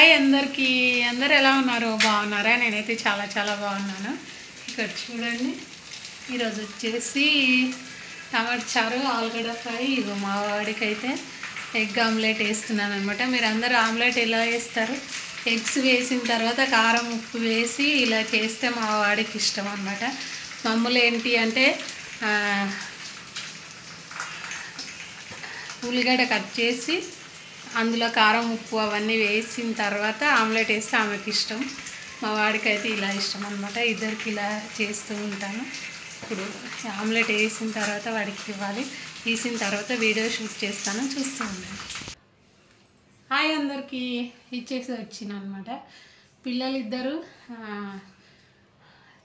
Hi అందరికీ, అందరు ఎలా ఉన్నారు? బాగున్నారా? నేనైతే చాలా చాలా బాగున్నాను. ఇక్కడ చూడండి, ఈరోజు వచ్చేసి టమాటా చారు, ఆలుగడ్డ ఫ్రై. ఇగో మా వాడికైతే ఎగ్ ఆమ్లెట్ వేస్తున్నాను అనమాట. మీరు అందరూ ఆమ్లెట్ ఎలా వేస్తారు? ఎగ్స్ వేసిన తర్వాత కారం ఉప్పు వేసి ఇలా చేస్తే మా వాడికి ఇష్టం అనమాట. మామూలు ఏంటి అంటే ఉల్లిగడ్డ కట్ చేసి అందులో కారం ఉప్పు అవన్నీ వేసిన తర్వాత ఆమ్లెట్ వేస్తే ఆమెకి ఇష్టం. మా వాడికి అయితే ఇలా ఇష్టం అనమాట. ఇద్దరికి ఇలా చేస్తూ ఉంటాను. ఇప్పుడు ఆమ్లెట్ వేసిన తర్వాత వాడికి ఇవ్వాలి. తీసిన తర్వాత వీడియో షూట్ చేస్తాను, చూస్తూ ఉన్నాను. హాయ్ అందరికీ, ఇచ్చేసి వచ్చిన అనమాట. పిల్లలు ఇద్దరు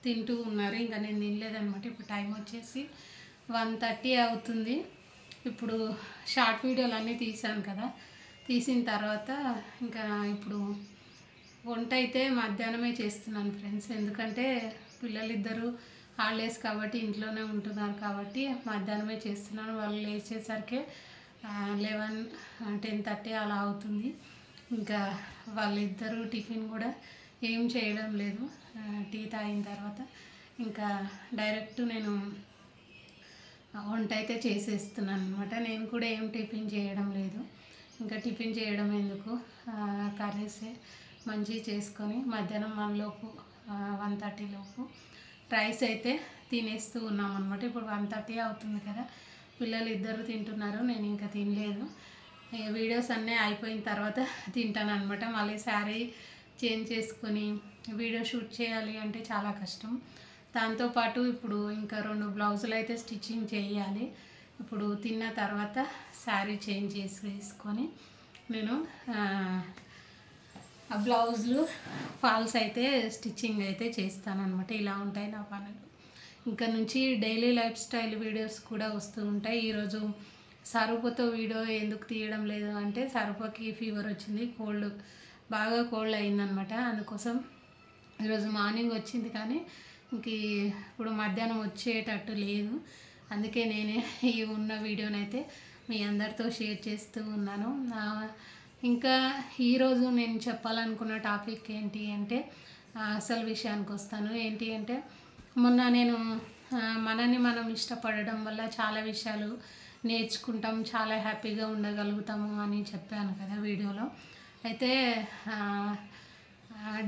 తింటూ ఉన్నారు, ఇంకా నేను తినలేదనమాట. ఇప్పుడు టైం వచ్చేసి 1:30 అవుతుంది. ఇప్పుడు షార్ట్ వీడియోలు అన్నీ తీసాను కదా, తీసిన తర్వాత ఇంకా ఇప్పుడు వంట అయితే మధ్యాహ్నమే చేస్తున్నాను ఫ్రెండ్స్. ఎందుకంటే పిల్లలిద్దరూ హాలిడేస్ కాబట్టి ఇంట్లోనే ఉంటున్నారు కాబట్టి మధ్యాహ్నమే చేస్తున్నాను. వాళ్ళు లేచేసరికి 10:30 అలా అవుతుంది. ఇంకా వాళ్ళిద్దరూ టిఫిన్ కూడా ఏం చేయడం లేదు. టీ తాగిన తర్వాత ఇంకా డైరెక్ట్ నేను వంట అయితే చేసేస్తున్నాను అనమాట. నేను కూడా ఏం టిఫిన్ చేయడం లేదు. ఇంకా టిఫిన్ చేయడం ఎందుకు, కర్రీసే మంచిగా చేసుకొని మధ్యాహ్నం 1:30 లోపు రైస్ అయితే తినేస్తూ ఉన్నాం అనమాట. ఇప్పుడు 1:30 అవుతుంది కదా, పిల్లలు ఇద్దరు తింటున్నారు, నేను ఇంకా తినలేదు. వీడియోస్ అన్నీ అయిపోయిన తర్వాత తింటాను అనమాట. మళ్ళీ శారీ చేంజ్ చేసుకొని వీడియో షూట్ చేయాలి అంటే చాలా కష్టం. దాంతోపాటు ఇప్పుడు ఇంకా 2 బ్లౌజులు అయితే స్టిచ్చింగ్ చేయాలి. ఇప్పుడు తిన్న తర్వాత శారీ చేంజ్ వేసుకొని నేను ఆ బ్లౌజులు ఫాల్స్ అయితే స్టిచ్చింగ్ అయితే చేస్తానన్నమాట. ఇలా ఉంటాయి నా పనులు. ఇంకా నుంచి డైలీ లైఫ్ స్టైల్ వీడియోస్ కూడా వస్తూ ఉంటాయి. ఈరోజు సరూపతో వీడియో ఎందుకు తీయడం లేదు అంటే, సరూపకి ఫీవర్ వచ్చింది, బాగా కోల్డ్ అయిందనమాట. అందుకోసం ఈరోజు మార్నింగ్ వచ్చింది కానీ ఇంక ఇప్పుడు మధ్యాహ్నం వచ్చేటట్టు లేదు. అందుకే నేనే ఈ ఉన్న వీడియోనైతే మీ అందరితో షేర్ చేస్తూ ఉన్నాను. ఇంకా ఈరోజు నేను చెప్పాలనుకున్న టాపిక్ ఏంటి అంటే, అసలు విషయానికి వస్తాను. ఏంటి అంటే, మొన్న నేను మనని మనం ఇష్టపడడం వల్ల చాలా విషయాలు నేర్చుకుంటాం, చాలా హ్యాపీగా ఉండగలుగుతాము అని చెప్పాను కదా వీడియోలో. అయితే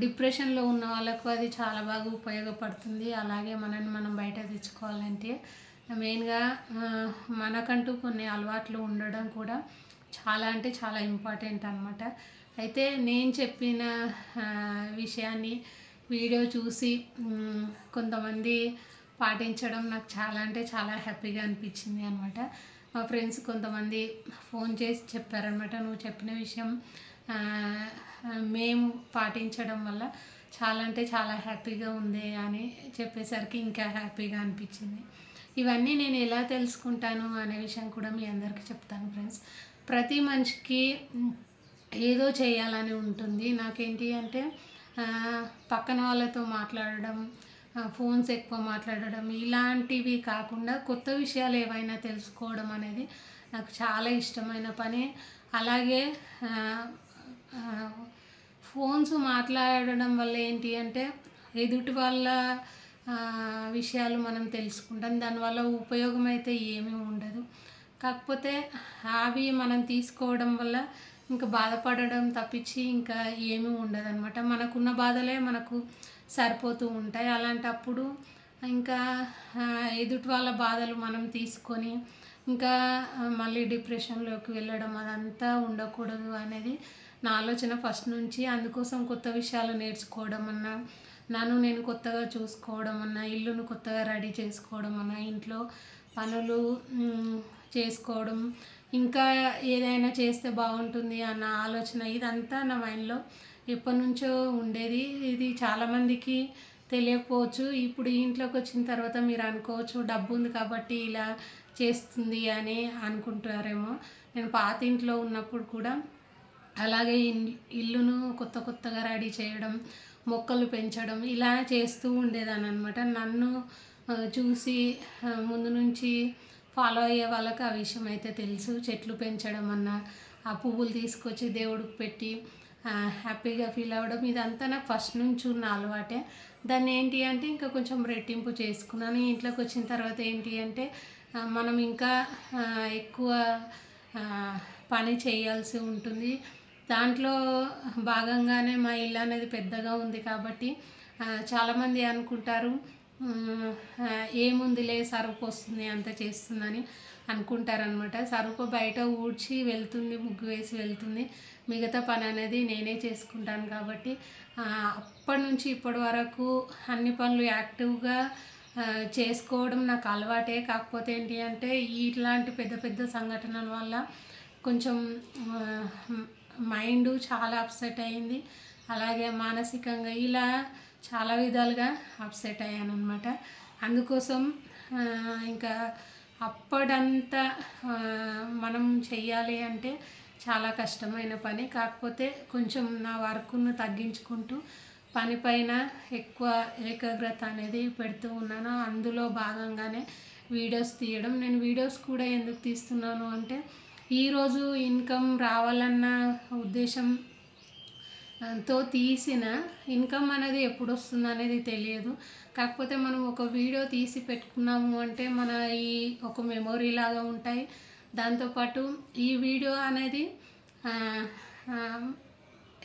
డిప్రెషన్లో ఉన్న వాళ్ళకు అది చాలా బాగా ఉపయోగపడుతుంది. అలాగే మనని మనం బయట తెచ్చుకోవాలంటే మెయిన్గా మనకంటూ కొన్ని అలవాట్లు ఉండడం కూడా చాలా అంటే చాలా ఇంపార్టెంట్ అనమాట. అయితే నేను చెప్పిన విషయాన్ని వీడియో చూసి కొంతమంది పాటించడం నాకు చాలా అంటే చాలా హ్యాపీగా అనిపించింది అనమాట. మా ఫ్రెండ్స్ కొంతమంది ఫోన్ చేసి చెప్పారనమాట, నువ్వు చెప్పిన విషయం మేము పాటించడం వల్ల చాలా అంటే చాలా హ్యాపీగా ఉంది అని చెప్పేసరికి ఇంకా హ్యాపీగా అనిపించింది. ఇవన్నీ నేను ఎలా తెలుసుకుంటాను అనే విషయం కూడా మీ అందరికీ చెప్తాను ఫ్రెండ్స్. ప్రతి మనిషికి ఏదో చేయాలని ఉంటుంది. నాకేంటి అంటే పక్కన వాళ్ళతో మాట్లాడడం, ఫోన్స్ ఎక్కువ మాట్లాడడం, ఇలాంటివి కాకుండా కొత్త విషయాలు ఏవైనా తెలుసుకోవడం అనేది నాకు చాలా ఇష్టమైన పని. అలాగే ఫోన్స్ మాట్లాడడం వల్ల ఏంటి అంటే ఎదుటి వాళ్ళ విషయాలు మనం తెలుసుకుంటాం. దానివల్ల ఉపయోగం అయితే ఏమీ ఉండదు. కాకపోతే అవి మనం తీసుకోవడం వల్ల ఇంకా బాధపడడం తప్పించి ఇంకా ఏమీ ఉండదు అనమాట. మనకున్న బాధలే మనకు సరిపోతూ ఉంటాయి. అలాంటప్పుడు ఇంకా ఎదుటి వాళ్ళ బాధలు మనం తీసుకొని ఇంకా మళ్ళీ డిప్రెషన్లోకి వెళ్ళడం అదంతా ఉండకూడదు అనేది నా ఆలోచన ఫస్ట్ నుంచి. అందుకోసం కొత్త విషయాలు నేర్చుకోవడం అన్నా, నన్ను నేను కొత్తగా చూసుకోవడం అన్నా, ఇల్లును కొత్తగా రెడీ చేసుకోవడం అన్నా, ఇంట్లో పనులు చేసుకోవడం, ఇంకా ఏదైనా చేస్తే బాగుంటుంది అన్న ఆలోచన ఇదంతా నా మైండ్లో ఎప్పటి నుంచో ఉండేది. ఇది చాలామందికి తెలియకపోవచ్చు. ఇప్పుడు ఇంట్లోకి వచ్చిన తర్వాత మీరు అనుకోవచ్చు, డబ్బు ఉంది కాబట్టి ఇలా చేస్తుంది అని అనుకుంటారేమో. నేను పాత ఇంట్లో ఉన్నప్పుడు కూడా అలాగే ఇల్లును కొత్తగా రెడీ చేయడం, మొక్కలు పెంచడం ఇలా చేస్తూ ఉండేదాన్ని అనమాట. నన్ను చూసి ముందు నుంచి ఫాలో అయ్యే వాళ్ళకి ఆ విషయం అయితే తెలుసు. చెట్లు పెంచడం అన్నా, ఆ పువ్వులు తీసుకొచ్చి దేవుడికి పెట్టి హ్యాపీగా ఫీల్ అవ్వడం ఇదంతా నాకు ఫస్ట్ నుంచి ఉన్న అలవాటే. దాన్ని ఏంటి అంటే ఇంకా కొంచెం రెట్టింపు చేసుకున్నాను. ఇంట్లోకి వచ్చిన తర్వాత ఏంటి అంటే మనం ఇంకా ఎక్కువ పని చేయాల్సి ఉంటుంది. దాంట్లో భాగంగానే మా ఇల్లు అనేది పెద్దగా ఉంది కాబట్టి చాలామంది అనుకుంటారు ఏముందిలే సరుపు వస్తుంది అంత చేస్తుందని అనుకుంటారనమాట. సరుపు బయట ఊడ్చి వెళ్తుంది, ముగ్గు వేసి వెళ్తుంది, మిగతా పని అనేది నేనే చేసుకుంటాను కాబట్టి అప్పటి నుంచి ఇప్పటి వరకు అన్ని పనులు యాక్టివ్గా చేసుకోవడం నాకు అలవాటే. కాకపోతే ఏంటి అంటే ఇట్లాంటి పెద్ద పెద్ద సంఘటనల వల్ల కొంచెం మైండ్ చాలా అప్సెట్ అయింది, అలాగే మానసికంగా ఇలా చాలా విధాలుగా అప్సెట్ అయ్యాను అనమాట. అందుకోసం ఇంకా అప్పుడంతా మనం చెయ్యాలి అంటే చాలా కష్టమైన పని. కాకపోతే కొంచెం నా వర్క్ను తగ్గించుకుంటూ పని పైన ఎక్కువ ఏకాగ్రత అనేది పెడుతూ ఉన్నాను. అందులో భాగంగానే వీడియోస్ తీయడం. నేను వీడియోస్ కూడా ఎందుకు తీస్తున్నాను అంటే ఈరోజు ఇన్కమ్ రావాలన్న ఉద్దేశంతో తీసిన ఇన్కమ్ అనేది ఎప్పుడు వస్తుంది అనేది తెలియదు. కాకపోతే మనం ఒక వీడియో తీసి పెట్టుకున్నాము అంటే మన ఈ ఒక మెమొరీ లాగా ఉంటాయి. దాంతోపాటు ఈ వీడియో అనేది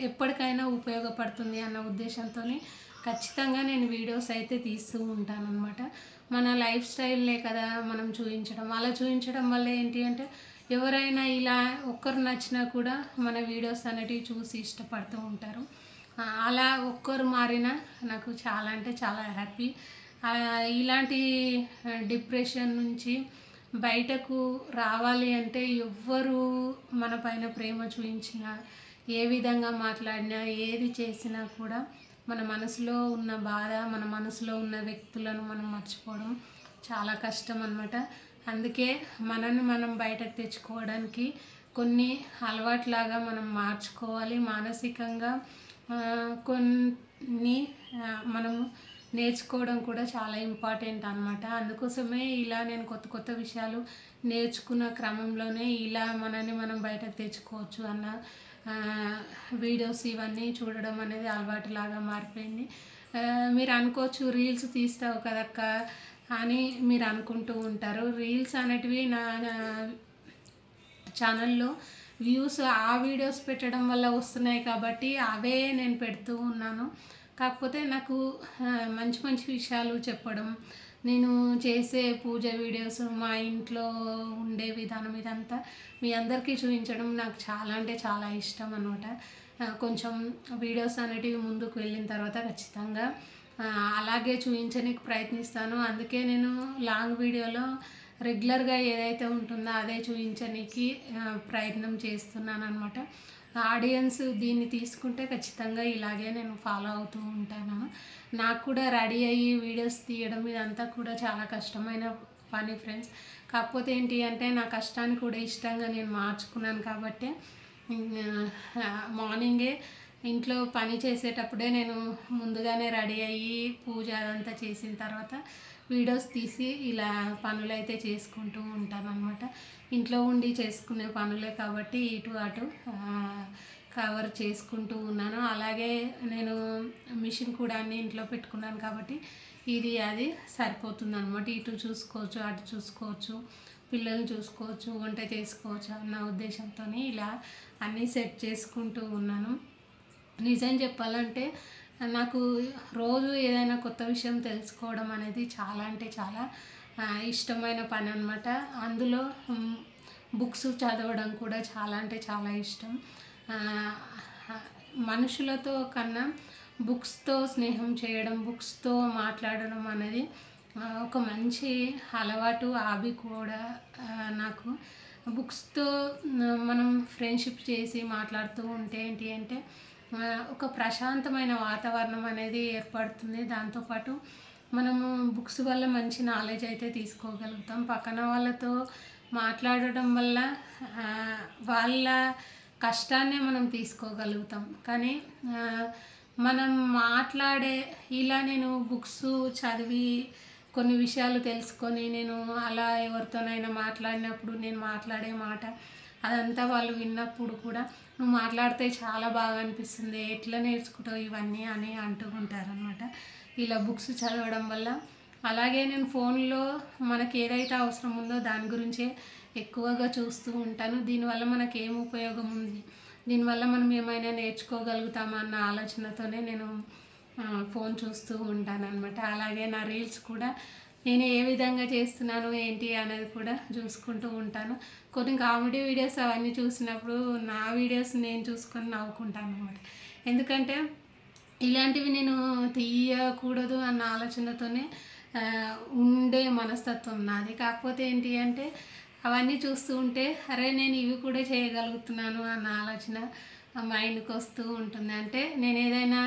ఎప్పటికైనా ఉపయోగపడుతుంది అన్న ఉద్దేశంతో ఖచ్చితంగా నేను వీడియోస్ అయితే తీస్తూ ఉంటాను అనమాట. మన లైఫ్ స్టైల్లే కదా మనం చూపించడం, అలా చూపించడం వల్ల ఏంటి అంటే ఎవరైనా ఇలా ఒక్కరు నచ్చినా కూడా మన వీడియోస్ అనేటివి చూసి ఇష్టపడుతూ ఉంటారు. అలా ఒక్కరు మారినా నాకు చాలా అంటే చాలా హ్యాపీ. ఇలాంటి డిప్రెషన్ నుంచి బయటకు రావాలి అంటే ఎవ్వరు మన పైన ప్రేమ చూపించినా, ఏ విధంగా మాట్లాడినా, ఏది చేసినా కూడా మన మనసులో ఉన్న బాధ, మన మనసులో ఉన్న వ్యక్తులను మనం మర్చిపోవడం చాలా కష్టం అన్నమాట. అందుకే మనల్ని మనం బయటకు తెచ్చుకోవడానికి కొన్ని అలవాట్లాగా మనం మార్చుకోవాలి. మానసికంగా కొన్ని మనము నేర్చుకోవడం కూడా చాలా ఇంపార్టెంట్ అన్నమాట. అందుకోసమే ఇలా నేను కొత్త కొత్త విషయాలు నేర్చుకున్న క్రమంలోనే ఇలా మనల్ని మనం బయటకు తెచ్చుకోవచ్చు అన్న వీడియోస్ ఇవన్నీ చూడడం అనేది అలవాటులాగా మారిపోయింది. మీరు అనుకోవచ్చు రీల్స్ తీస్తావు కదక్క అని మీరు అనుకుంటూ ఉంటారు. రీల్స్ అనేటివి నా ఛానల్లో వ్యూస్ ఆ వీడియోస్ పెట్టడం వల్ల వస్తున్నాయి కాబట్టి అవే నేను పెడుతూ ఉన్నాను. కాకపోతే నాకు మంచి మంచి విషయాలు చెప్పడం, నేను చేసే పూజ వీడియోస్, మా ఇంట్లో ఉండే విధానం ఇదంతా మీ అందరికీ చూపించడం నాకు చాలా అంటే చాలా ఇష్టం అన్నమాట. కొంచెం వీడియోస్ అనేటివి ముందుకు వెళ్ళిన తర్వాత ఖచ్చితంగా అలాగే చూపించడానికి ప్రయత్నిస్తాను. అందుకే నేను లాంగ్ వీడియోలో రెగ్యులర్గా ఏదైతే ఉంటుందో అదే చూపించడానికి ప్రయత్నం చేస్తున్నాను అనమాట. ఆడియన్స్ దీన్ని తీసుకుంటే ఖచ్చితంగా ఇలాగే నేను ఫాలో అవుతూ ఉంటాను. నాకు కూడా రెడీ అయ్యి వీడియోస్ తీయడం ఇదంతా కూడా చాలా కష్టమైన పని ఫ్రెండ్స్. కాకపోతే ఏంటి అంటే నా కష్టాన్ని కూడా ఇష్టంగా నేను మార్చుకున్నాను కాబట్టి మార్నింగే ఇంట్లో పని చేసేటప్పుడే నేను ముందుగానే రెడీ అయ్యి పూజ అదంతా చేసిన తర్వాత వీడియోస్ తీసి ఇలా పనులైతే చేసుకుంటూ ఉంటాను అనమాట. ఇంట్లో ఉండి చేసుకునే పనులే కాబట్టి ఇటు అటు కవర్ చేసుకుంటూ ఉన్నాను. అలాగే నేను మిషన్ కూడా అన్నీ ఇంట్లో పెట్టుకున్నాను కాబట్టి ఇది అది సరిపోతుంది అనమాట. ఇటు చూసుకోవచ్చు, అటు చూసుకోవచ్చు, పిల్లల్ని చూసుకోవచ్చు, వంట చేసుకోవచ్చు అన్న ఉద్దేశంతో ఇలా అన్నీ సెట్ చేసుకుంటూ ఉన్నాను. నిజం చెప్పాలంటే నాకు రోజు ఏదైనా కొత్త విషయం తెలుసుకోవడం అనేది చాలా అంటే చాలా ఇష్టమైన పని అనమాట. అందులో బుక్స్ చదవడం కూడా చాలా అంటే చాలా ఇష్టం. మనుషులతో కన్నా బుక్స్తో స్నేహం చేయడం, బుక్స్తో మాట్లాడడం అనేది ఒక మంచి అలవాటు, హాబీ కూడా నాకు. బుక్స్తో మనం ఫ్రెండ్షిప్ చేసి మాట్లాడుతూ ఉంటే ఏంటి అంటే ఒక ప్రశాంతమైన వాతావరణం అనేది ఏర్పడుతుంది. దాంతోపాటు మనము బుక్స్ వల్ల మంచి నాలెడ్జ్ అయితే తీసుకోగలుగుతాం. పక్కన వాళ్ళతో మాట్లాడడం వల్ల వాళ్ళ కష్టాన్నే మనం తీసుకోగలుగుతాం. కానీ మనం మాట్లాడే ఇలా నేను బుక్స్ చదివి కొన్ని విషయాలు తెలుసుకొని నేను అలా ఎవరితోనైనా మాట్లాడినప్పుడు నేను మాట్లాడే మాట అదంతా వాళ్ళు విన్నప్పుడు కూడా నువ్వు మాట్లాడితే చాలా బాగా అనిపిస్తుంది, ఎట్లా నేర్చుకుంటావు ఇవన్నీ అని అంటూ ఉంటారనమాట. ఇలా బుక్స్ చదవడం వల్ల. అలాగే నేను ఫోన్లో మనకి ఏదైతే అవసరం ఉందో దాని గురించే ఎక్కువగా చూస్తూ ఉంటాను. దీనివల్ల మనకి ఏం ఉపయోగం ఉంది, దీనివల్ల మనం ఏమైనా నేర్చుకోగలుగుతామా అన్న ఆలోచనతోనే నేను ఫోన్ చూస్తూ ఉంటాను అనమాట. అలాగే నా రీల్స్ కూడా నేను ఏ విధంగా చేస్తున్నాను ఏంటి అనేది కూడా చూసుకుంటూ ఉంటాను. కొన్ని కామెడీ వీడియోస్ అవన్నీ చూసినప్పుడు నా వీడియోస్ నేను చూసుకొని నవ్వుకుంటాను అనమాట. ఎందుకంటే ఇలాంటివి నేను తీయకూడదు అన్న ఆలోచనతోనే ఉండే మనస్తత్వం నాది. కాకపోతే ఏంటి అంటే అవన్నీ చూస్తూ ఉంటే అరే నేను ఇవి కూడా చేయగలుగుతున్నాను అన్న ఆలోచన మైండ్కి వస్తూ ఉంటుంది. అంటే నేను ఏదైనా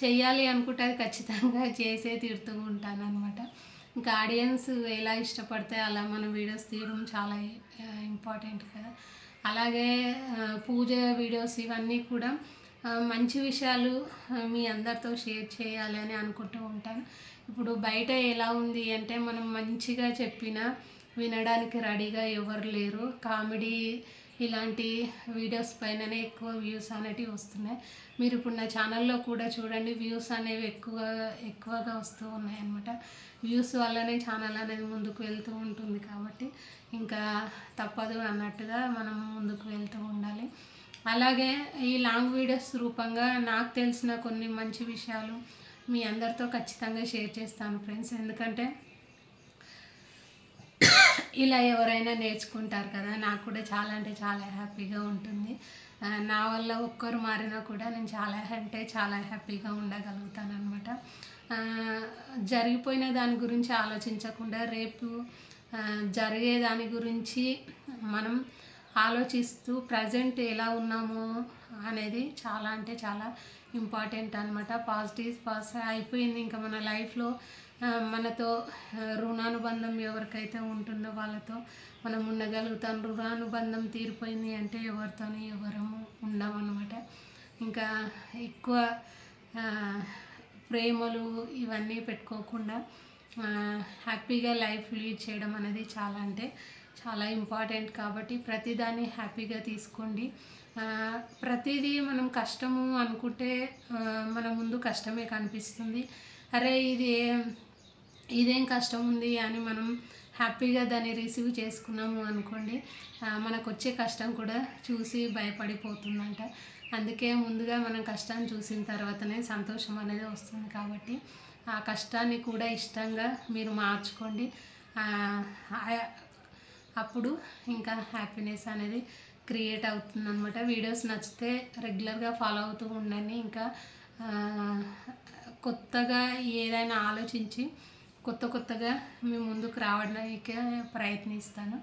చెయ్యాలి అనుకుంటే అది ఖచ్చితంగా చేసే తీరుతూ ఉంటాను అనమాట. ఇంకా ఆడియన్స్ ఎలా ఇష్టపడితే అలా మనం వీడియోస్ తీయడం చాలా ఇంపార్టెంట్ కదా. అలాగే పూజ వీడియోస్ ఇవన్నీ కూడా మంచి విషయాలు మీ అందరితో షేర్ చేయాలి అని అనుకుంటూ ఉంటాను. ఇప్పుడు బయట ఎలా ఉంది అంటే మనం మంచిగా చెప్పినా వినడానికి రెడీగా ఎవరు లేరు. కామెడీ ఇలాంటి వీడియోస్ పైననే ఎక్కువ వ్యూస్ అనేటివి వస్తున్నాయి. మీరు ఇప్పుడు నా ఛానల్లో కూడా చూడండి, వ్యూస్ అనేవి ఎక్కువగా వస్తూ ఉన్నాయి అన్నమాట. వ్యూస్ వల్లనే ఛానల్ అనేది ముందుకు వెళ్తూ ఉంటుంది. కాబట్టి ఇంకా తప్పదు అన్నట్టుగా మనం ముందుకు వెళ్తూ ఉండాలి. అలాగే ఈ లాంగ్ వీడియోస్ రూపంగా నాకు తెలిసిన కొన్ని మంచి విషయాలు మీ అందరితో ఖచ్చితంగా షేర్ చేస్తాను ఫ్రెండ్స్. ఎందుకంటే ఇలా ఎవరైనా నేర్చుకుంటారు కదా, నాకు కూడా చాలా అంటే చాలా హ్యాపీగా ఉంటుంది. నా వల్ల ఒక్కరు మారినా కూడా నేను చాలా అంటే చాలా హ్యాపీగా ఉండగలుగుతాను అనమాట. జరిగిపోయిన దాని గురించి ఆలోచించకుండా రేపు జరిగే దాని గురించి మనం ఆలోచిస్తూ ప్రజెంట్ ఎలా ఉన్నామో అనేది చాలా అంటే చాలా ఇంపార్టెంట్ అనమాట. పాజిటివ్ పాస్ అయిపోయింది, ఇంకా మన లైఫ్లో మనతో రుణానుబంధం ఎవరికైతే ఉంటుందో వాళ్ళతో మనం ఉండగలుగుతాం. రుణానుబంధం తీరిపోయింది అంటే ఎవరితోని ఎవరము ఉండమన్నమాట. ఇంకా ఎక్కువ ప్రేమలు ఇవన్నీ పెట్టుకోకుండా హ్యాపీగా లైఫ్ లీడ్ చేయడం అనేది చాలా అంటే చాలా ఇంపార్టెంట్. కాబట్టి ప్రతిదాన్ని హ్యాపీగా తీసుకోండి. ప్రతిదీ మనం కష్టము అనుకుంటే మన ముందు కష్టమే కనిపిస్తుంది. అరే ఇదేం కష్టం ఉంది అని మనం హ్యాపీగా దాన్ని రిసీవ్ చేసుకున్నాము అనుకోండి, మనకు వచ్చే కష్టం కూడా చూసి భయపడిపోతుందంట. అందుకే ముందుగా మనం కష్టాన్ని చూసిన తర్వాతనే సంతోషం అనేది వస్తుంది. కాబట్టి ఆ కష్టాన్ని కూడా ఇష్టంగా మీరు మార్చుకోండి. అప్పుడు ఇంకా హ్యాపీనెస్ అనేది క్రియేట్ అవుతుంది అనమాట. వీడియోస్ నచ్చితే రెగ్యులర్గా ఫాలో అవుతూ ఉండండి. ఇంకా కొత్తగా ఏదైనా ఆలోచించి కొత్తగా మీ ముందుకు రావడానికి ప్రయత్నిస్తాను.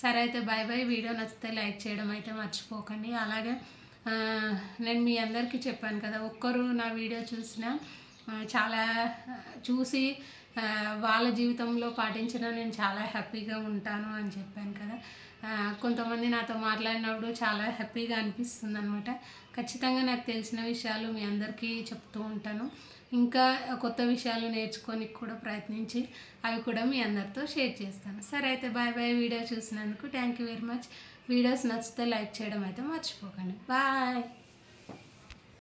సరే అయితే బాయ్ బాయ్. వీడియో నచ్చితే లైక్ చేయడం అయితే మర్చిపోకండి. అలాగే నేను మీ అందరికీ చెప్పాను కదా, ఒక్కరు నా వీడియో చూసినా చాలా చూసి వాళ్ళ జీవితంలో పాటించిన నేను చాలా హ్యాపీగా ఉంటాను అని చెప్పాను కదా. కొంతమంది నాతో మాట్లాడినప్పుడు చాలా హ్యాపీగా అనిపిస్తుంది అనమాట. ఖచ్చితంగా నాకు తెలిసిన విషయాలు మీ అందరికీ చెప్తూ ఉంటాను. ఇంకా కొత్త విషయాలు నేర్చుకోనికి కూడా ప్రయత్నించి అవి కూడా మీ అందరితో షేర్ చేస్తాను. సరే అయితే బాయ్ బాయ్. వీడియో చూసినందుకు thank you very much. Videos నచ్చితే లైక్ చేయడం అయితే మర్చిపోకండి. బాయ్.